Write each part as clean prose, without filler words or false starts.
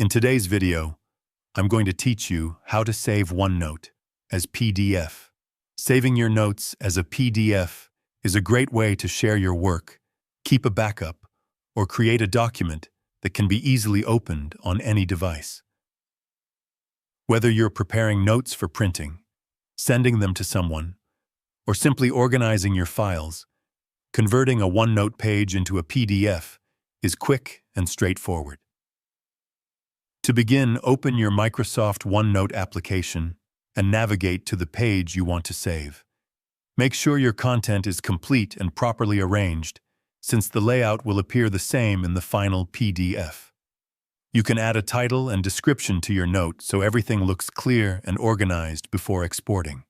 In today's video, I'm going to teach you how to save OneNote as PDF. Saving your notes as a PDF is a great way to share your work, keep a backup, or create a document that can be easily opened on any device. Whether you're preparing notes for printing, sending them to someone, or simply organizing your files, converting a OneNote page into a PDF is quick and straightforward. To begin, open your Microsoft OneNote application and navigate to the page you want to save. Make sure your content is complete and properly arranged, since the layout will appear the same in the final PDF. You can add a title and description to your note so everything looks clear and organized before exporting.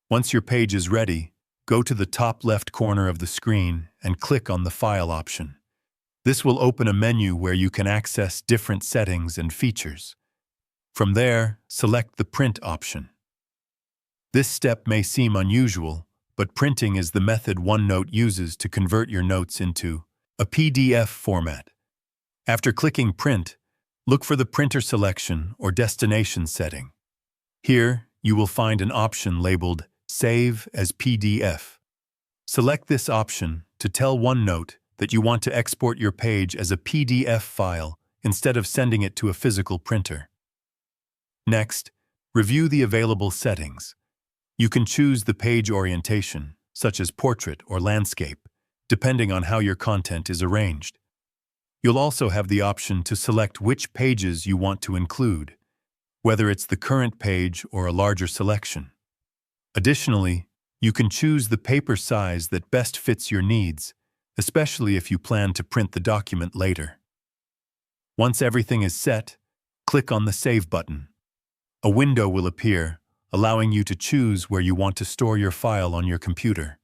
Once your page is ready, go to the top left corner of the screen and click on the File option. This will open a menu where you can access different settings and features. From there, select the Print option. This step may seem unusual, but printing is the method OneNote uses to convert your notes into a PDF format. After clicking Print, look for the printer selection or destination setting. Here, you will find an option labeled Save as PDF. Select this option to tell OneNote that you want to export your page as a PDF file instead of sending it to a physical printer. Next, review the available settings. You can choose the page orientation, such as portrait or landscape, depending on how your content is arranged. You'll also have the option to select which pages you want to include, whether it's the current page or a larger selection. Additionally, you can choose the paper size that best fits your needs, especially if you plan to print the document later. Once everything is set, click on the Save button. A window will appear, allowing you to choose where you want to store your file on your computer.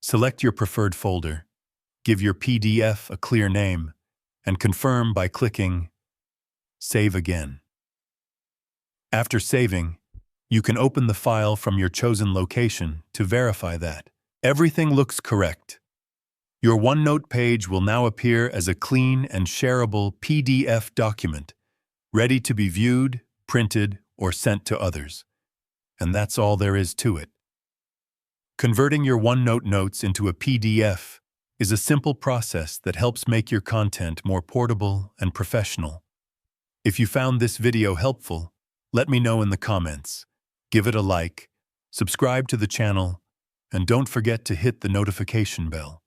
Select your preferred folder, give your PDF a clear name, and confirm by clicking Save Again. After saving, you can open the file from your chosen location to verify that everything looks correct. Your OneNote page will now appear as a clean and shareable PDF document, ready to be viewed, printed, or sent to others. And that's all there is to it. Converting your OneNote notes into a PDF is a simple process that helps make your content more portable and professional. If you found this video helpful, let me know in the comments. Give it a like, subscribe to the channel, and don't forget to hit the notification bell.